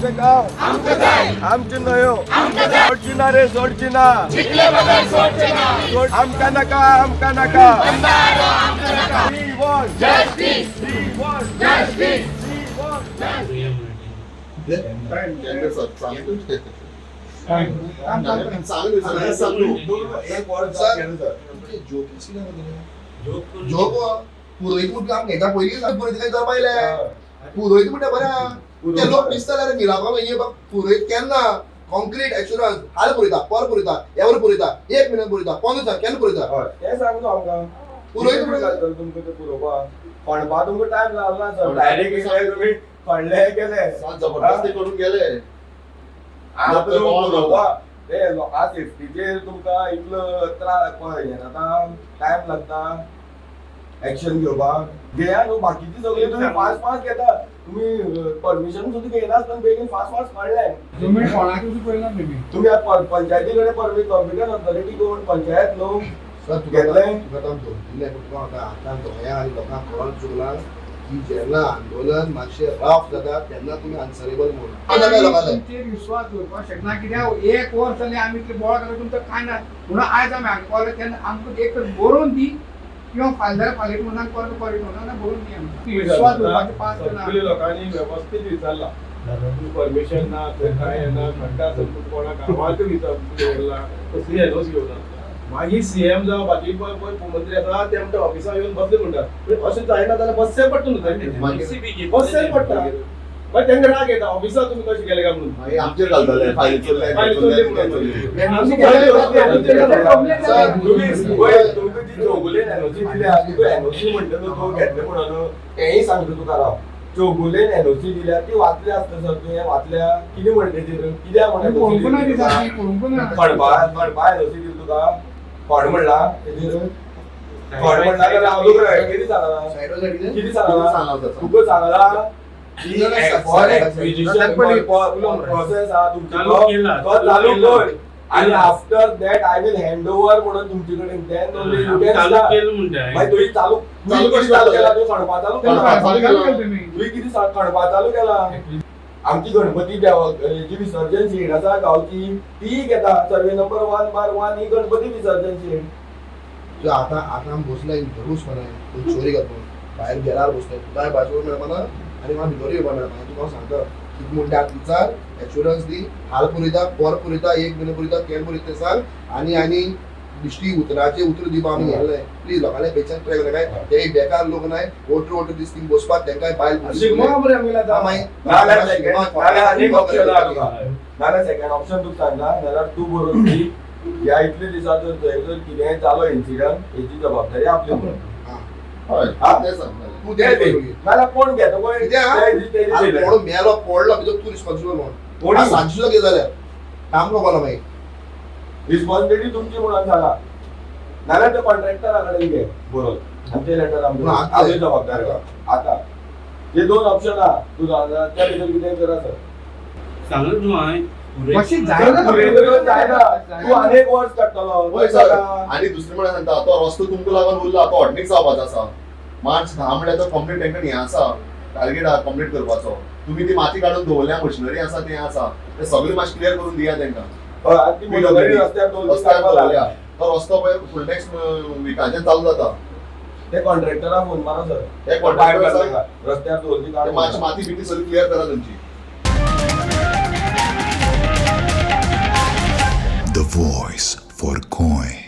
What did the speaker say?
आमचे गाव आमची न्हयो सोडची ना रे सोडची ना आमका नाका आमका नाका We want justice. We want justice. We want justice. पुरोहित काम घेता पयलीं पुरोहित काय जमायले पुरोहित म्हणटा बऱ्या ते लोक दिसता मिलापा पुरोहित केन्ना कॉन्क्रीट एश्युरन्स हाल पुरयता पर पुरयता एवर पुरयता 1 मिनट पुरयता 5 दिसां केन्ना पुरयता ते सांगतो आमकां पुरोहित म्हणटा तुमकां ते पुरोवपाक खणपा तुमकां टायम लागला सर डायरेक्ट तुम्ही खणले गेले जबरदस्ती करून गेले ते लोकां सेफ्टीचेर तुमकां इतलो त्रास आतां टायम लागता एक्शन घेवपाक घेया न्हू बाकीची सगळी तुम्ही फास्ट घेता तुम्ही परमिशन सुद्दां घेयनासतना बेगीन फास्ट काडले तुम्ही कोणाक पळयना तुम्ही पंचायती कडेन कॉम्पिटंट ऑथॉरिटी कोण पंचायत न्हू घेतलें की जेन्ना आंदोलन मातशें रफ जाता तेन्ना तुम्ही आन्सरेबल म्हणून विश्वास दवरपाक शकना कित्याक 1 वर्स जालें आमी इतले बोवाळ घालून तुमकां कांय ना म्हणून आयज आमी हांगा कॉलेज तेन्ना आमकां एक तर बरोवन दी किंवा फाल्यां म्हणून परत म्हणून बरोवन दी आमकां विश्वास दवरपाचें पास सगळ्या लोकांनी वेवस्थीत विचारला परमिशन ना काय ना खड्डा कोणाक गांवांक विचारला कसली एनओसी घेवना मागीर सीएम जावं बाकी मंत्री आसा ते म्हणटा ऑफिसार येवन बसले म्हणटा अशें जायना जाल्यार बसचें पडटा न्हू बसचें पडटा मागीर तांकां राग येता ऑफिसार तुमी कशें गेले काय म्हणून आमचेर घालतले फायल तुमकां जी चौगुलेन एनओसी दिल्या एनओसी म्हणटा तो घेतले म्हणून तेंय सांगता तुका राव चौगुलेन एनओसी दिल्या ती वाचली आसता सर तुवें वाचल्या कितें म्हणटा कित्याक म्हणटा खणपा एनओसी दिली तुका खण म्हणला तेजेर खण म्हणला जाल्यार हांव तुका कितें सांगला कितें सांगला तुका सांगला फॉर एक्विजिशन प्रोसेस हा तुमची तो चालू कर आणि after that I will hand over म्हणून तुमचे कडेन then only you can start केलं म्हणटा भाई तुही चालू केला तू खणपा चालू केला तुही किती खणपा चालू केला आमची गणपती जी विसर्जन शेड आसा गांवची ती घेता सर्वे नंबर 1/1 ही गणपती विसर्जन शेड आता आमी बसला धरूच म्हणा चोरी करतो भायर गेल्यार बसता तुका बाजूर मेळपाना आणि मला भितर येवपा मेळपाना तुका सांगता कितें म्हणटा विचार एश्युरन्स दी हाल पुरयता पर पुरयता 1 मिनट पुरयता केन्ना पुरयता सांग आनी दिश्टी उतराचे उतर दिवपा आमी गेल्ले प्लीज लोकांले पेशंट ट्राय करा काय ते बेकार लोक नाय ओटर दिसती बसपाक तेंकाय बायल सेकंड ऑप्शन तुका सांगला नाल्यार तू बरोवन दी ह्या इतले दिसा जर थंय जर कितेंय जालो इन्सिडंट हेची जबाबदारी आपली म्हणून नाल्यार कोण घेता पळय मेलो पडलो भितर तू रिस्पॉन्सिबल म्हणून सांजची सुद्दां कितें जाल्यार काम नको मागीर रिस्पॉन्सिबिलिटी तुमची म्हणून सांगा नाल्यार त्या कॉन्ट्रॅक्टरा कडेन घे बरोबर आनी ते लेटर आमची जबाबदारी आता हे 2 ऑप्शन आहा तू त्या भितर कितें करा सर सांगत न्हू हांवें तू अनेक वर्स काडटलो आणि दुसरे म्हणून सांगता तो रस्तो तुमकां लागून उरला तो ऑर्डनिक जावपाचो आसा मार्च 10 म्हणल्यार तो कंप्लीट तेंकां हें आसा टार्गेट आहा कंप्लीट करपाचो तुम्ही ती माती काढून दवरल्या मशिनरी आसा ते आसा ते सगळे मातशें क्लियर करून दिया तेंकां तो रस्तो पळय फुल नेक्स्ट विकाचें चालू जाता ते कॉन्ट्रॅक्टराक फोन मारा सर ते कॉन्ट्रॅक्टर रस्त्यार दवरली मातशी माती बिती सगळी क्लियर करा तुमची The voice for Coin.